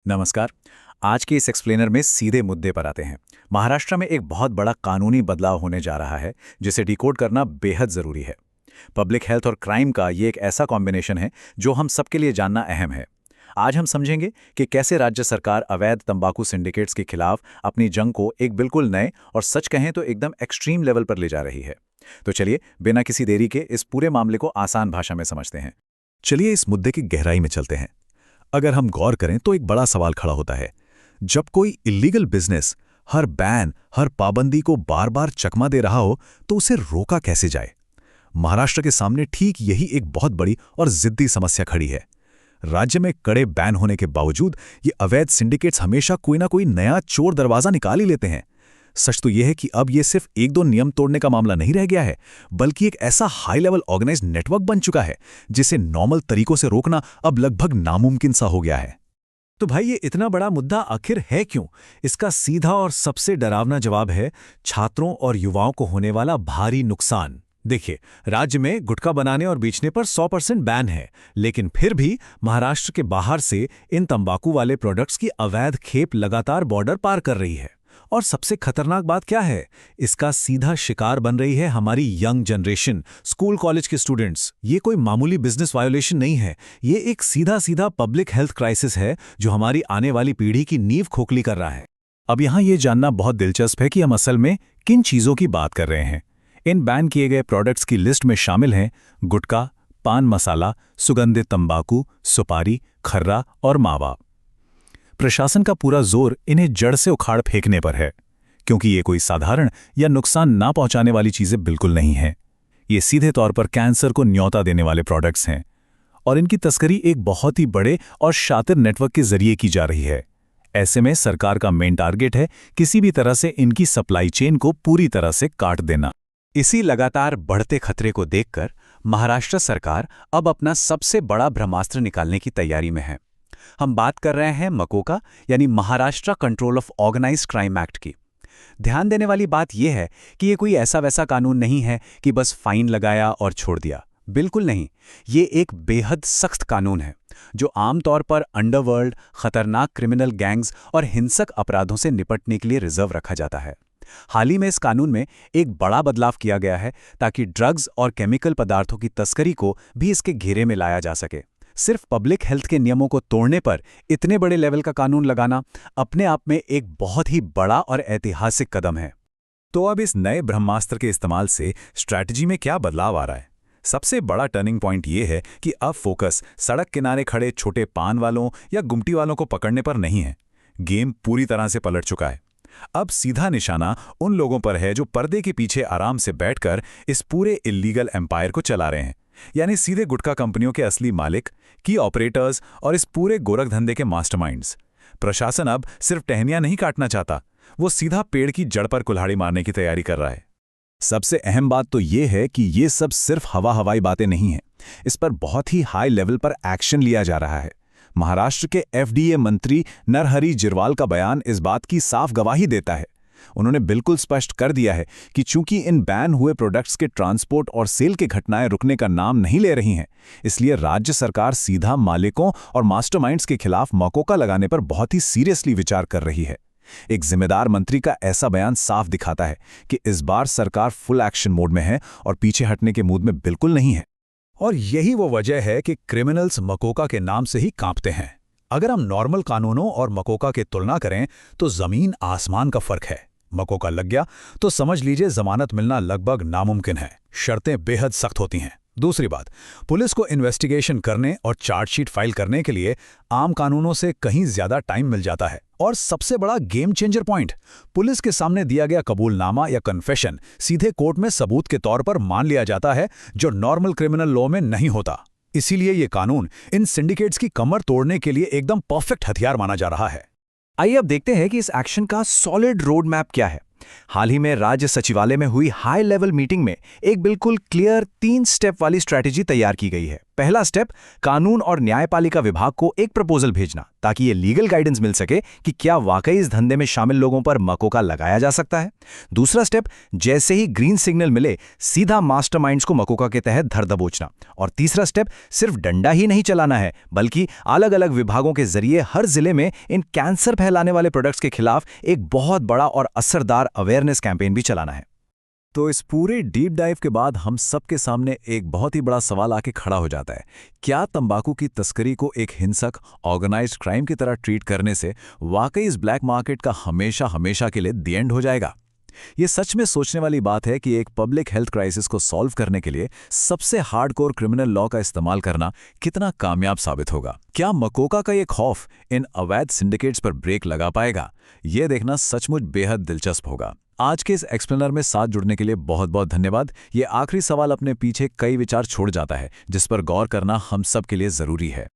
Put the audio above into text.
नमस्कार। आज के इस एक्सप्लेनर में सीधे मुद्दे पर आते हैं। महाराष्ट्र में एक बहुत बड़ा कानूनी बदलाव होने जा रहा है, जिसे डिकोड करना बेहद ज़रूरी है। पब्लिक हेल्थ और क्राइम का ये एक ऐसा कॉम्बिनेशन है जो हम सबके लिए जानना अहम है। आज हम समझेंगे कि कैसे राज्य सरकार अवैध तंबाकू सिंडिकेट्स के खिलाफ अपनी जंग को एक बिल्कुल नए और सच कहें तो एकदम एक्सट्रीम लेवल पर ले जा रही है। तो चलिए, बिना किसी देरी के इस पूरे मामले को आसान भाषा में समझते हैं। चलिए इस मुद्दे की गहराई में चलते हैं। अगर हम गौर करें तो एक बड़ा सवाल खड़ा होता है। जब कोई इलीगल बिजनेस हर बैन, हर पाबंदी को बार बार चकमा दे रहा हो, तो उसे रोका कैसे जाए? महाराष्ट्र के सामने ठीक यही एक बहुत बड़ी और जिद्दी समस्या खड़ी है। राज्य में कड़े बैन होने के बावजूद ये अवैध सिंडिकेट्स हमेशा कोई ना कोई नया चोर दरवाजा निकाल ही लेते हैं। सच तो यह है कि अब ये सिर्फ एक दो नियम तोड़ने का मामला नहीं रह गया है, बल्कि एक ऐसा हाई लेवल ऑर्गेनाइज्ड नेटवर्क बन चुका है जिसे नॉर्मल तरीकों से रोकना अब लगभग नामुमकिन सा हो गया है। तो भाई, ये इतना बड़ा मुद्दा आखिर है क्यों? इसका सीधा और सबसे डरावना जवाब है छात्रों और युवाओं को होने वाला भारी नुकसान। देखिए, राज्य में गुटखा बनाने और बेचने पर 100% बैन है, लेकिन फिर भी महाराष्ट्र के बाहर से इन तंबाकू वाले प्रोडक्ट्स की अवैध खेप लगातार बॉर्डर पार कर रही है। और सबसे खतरनाक बात क्या है? इसका सीधा शिकार बन रही है हमारी यंग जनरेशन, स्कूल कॉलेज के स्टूडेंट्स। ये कोई मामूली बिजनेस वायोलेशन नहीं है, ये एक सीधा सीधा पब्लिक हेल्थ क्राइसिस है जो हमारी आने वाली पीढ़ी की नींव खोखली कर रहा है। अब यहाँ ये जानना बहुत दिलचस्प है कि हम असल में किन चीज़ों की बात कर रहे हैं। इन बैन किए गए प्रोडक्ट्स की लिस्ट में शामिल हैं गुटखा, पान मसाला, सुगंधित तंबाकू, सुपारी, खर्रा और मावा। प्रशासन का पूरा जोर इन्हें जड़ से उखाड़ फेंकने पर है, क्योंकि ये कोई साधारण या नुकसान ना पहुंचाने वाली चीजें बिल्कुल नहीं हैं। ये सीधे तौर पर कैंसर को न्योता देने वाले प्रोडक्ट्स हैं, और इनकी तस्करी एक बहुत ही बड़े और शातिर नेटवर्क के जरिए की जा रही है। ऐसे में सरकार का मेन टारगेट है किसी भी तरह से इनकी सप्लाई चेन को पूरी तरह से काट देना। इसी लगातार बढ़ते खतरे को देखकर महाराष्ट्र सरकार अब अपना सबसे बड़ा ब्रह्मास्त्र निकालने की तैयारी में है। हम बात कर रहे हैं मकोका, यानी Maharashtra control of organised crime act की। ध्यान देने वाली बात यह है कि ये कोई ऐसा वैसा कानून नहीं है कि बस फाइन लगाया और छोड़ दिया। बिल्कुल नहीं, ये एक बेहद सख्त कानून है जो आमतौर पर अंडरवर्ल्ड, खतरनाक क्रिमिनल गैंग्स और हिंसक अपराधों से निपटने के लिए रिजर्व रखा जाता है। हाल ही में इस कानून में एक बड़ा बदलाव किया गया है ताकि ड्रग्स और केमिकल पदार्थों की तस्करी को भी इसके घेरे में लाया जा सके। सिर्फ पब्लिक हेल्थ के नियमों को तोड़ने पर इतने बड़े लेवल का कानून लगाना अपने आप में एक बहुत ही बड़ा और ऐतिहासिक कदम है। तो अब इस नए ब्रह्मास्त्र के इस्तेमाल से स्ट्रैटेजी में क्या बदलाव आ रहा है? सबसे बड़ा टर्निंग पॉइंट ये है कि अब फोकस सड़क किनारे खड़े छोटे पान वालों या गुमटी वालों को पकड़ने पर नहीं है। गेम पूरी तरह से पलट चुका है। अब सीधा निशाना उन लोगों पर है जो पर्दे के पीछे आराम से बैठकर इस पूरे इल्लीगल एम्पायर को चला रहे हैं, यानी सीधे गुटखा कंपनियों के असली मालिक, की ऑपरेटर्स और इस पूरे गोरखधंधे के मास्टरमाइंड्स। प्रशासन अब सिर्फ टहनियां नहीं काटना चाहता, वो सीधा पेड़ की जड़ पर कुल्हाड़ी मारने की तैयारी कर रहा है। सबसे अहम बात तो ये है कि ये सब सिर्फ हवाई बातें नहीं हैं। इस पर बहुत ही हाई लेवल पर एक्शन लिया जा रहा है। महाराष्ट्र के एफडीए मंत्री नरहरी जिरवाल का बयान इस बात की साफ गवाही देता है। उन्होंने बिल्कुल स्पष्ट कर दिया है कि चूंकि इन बैन हुए प्रोडक्ट्स के ट्रांसपोर्ट और सेल की घटनाएं रुकने का नाम नहीं ले रही हैं, इसलिए राज्य सरकार सीधा मालिकों और मास्टरमाइंड्स के खिलाफ मकोका लगाने पर बहुत ही सीरियसली विचार कर रही है। एक जिम्मेदार मंत्री का ऐसा बयान साफ दिखाता है कि इस बार सरकार फुल एक्शन मोड में है और पीछे हटने के मूड में बिल्कुल नहीं है। और यही वो वजह है कि क्रिमिनल्स मकोका के नाम से ही कांपते हैं। अगर हम नॉर्मल कानूनों और मकोका की तुलना करें तो जमीन आसमान का फर्क है। मकोका लग गया तो समझ लीजिए जमानत मिलना लगभग नामुमकिन है। शर्तें बेहद सख्त होती हैं। दूसरी बात, पुलिस को इन्वेस्टिगेशन करने और चार्जशीट फाइल करने के लिए आम कानूनों से कहीं ज्यादा टाइम मिल जाता है। और सबसे बड़ा गेम चेंजर पॉइंट, पुलिस के सामने दिया गया कबूलनामा या कन्फेशन सीधे कोर्ट में सबूत के तौर पर मान लिया जाता है, जो नॉर्मल क्रिमिनल लॉ में नहीं होता। इसीलिए ये कानून इन सिंडिकेट्स की कमर तोड़ने के लिए एकदम परफेक्ट हथियार माना जा रहा है। आइए अब देखते हैं कि इस एक्शन का सॉलिड रोड मैप क्या है। हाल ही में राज्य सचिवालय में हुई हाई लेवल मीटिंग में एक बिल्कुल क्लियर 3 स्टेप वाली स्ट्रैटेजी तैयार की गई है। पहला स्टेप, कानून और न्यायपालिका विभाग को एक प्रपोजल भेजना ताकि ये लीगल गाइडेंस मिल सके कि क्या वाकई इस धंधे में शामिल लोगों पर मकोका लगाया जा सकता है। दूसरा स्टेप, जैसे ही ग्रीन सिग्नल मिले सीधा मास्टरमाइंड्स को मकोका के तहत धर दबोचना। और तीसरा स्टेप, सिर्फ डंडा ही नहीं चलाना है बल्कि अलग अलग विभागों के जरिए हर जिले में इन कैंसर फैलाने वाले प्रोडक्ट्स के खिलाफ एक बहुत बड़ा और असरदार अवेयरनेस कैंपेन भी चलाना है। तो इस पूरे डीप डाइव के बाद हम सबके सामने एक बहुत ही बड़ा सवाल आके खड़ा हो जाता है। क्या तंबाकू की तस्करी को एक हिंसक ऑर्गेनाइज्ड क्राइम की तरह ट्रीट करने से वाकई इस ब्लैक मार्केट का हमेशा हमेशा के लिए दी एंड हो जाएगा? ये सच में सोचने वाली बात है कि एक पब्लिक हेल्थ क्राइसिस को सॉल्व करने के लिए सबसे हार्डकोर क्रिमिनल लॉ का इस्तेमाल करना कितना कामयाब साबित होगा। क्या मकोका का ये खौफ इन अवैध सिंडिकेट्स पर ब्रेक लगा पाएगा? ये देखना सचमुच बेहद दिलचस्प होगा। आज के इस एक्सप्लेनर में साथ जुड़ने के लिए बहुत बहुत धन्यवाद। ये आखिरी सवाल अपने पीछे कई विचार छोड़ जाता है जिस पर गौर करना हम सब के लिए जरूरी है।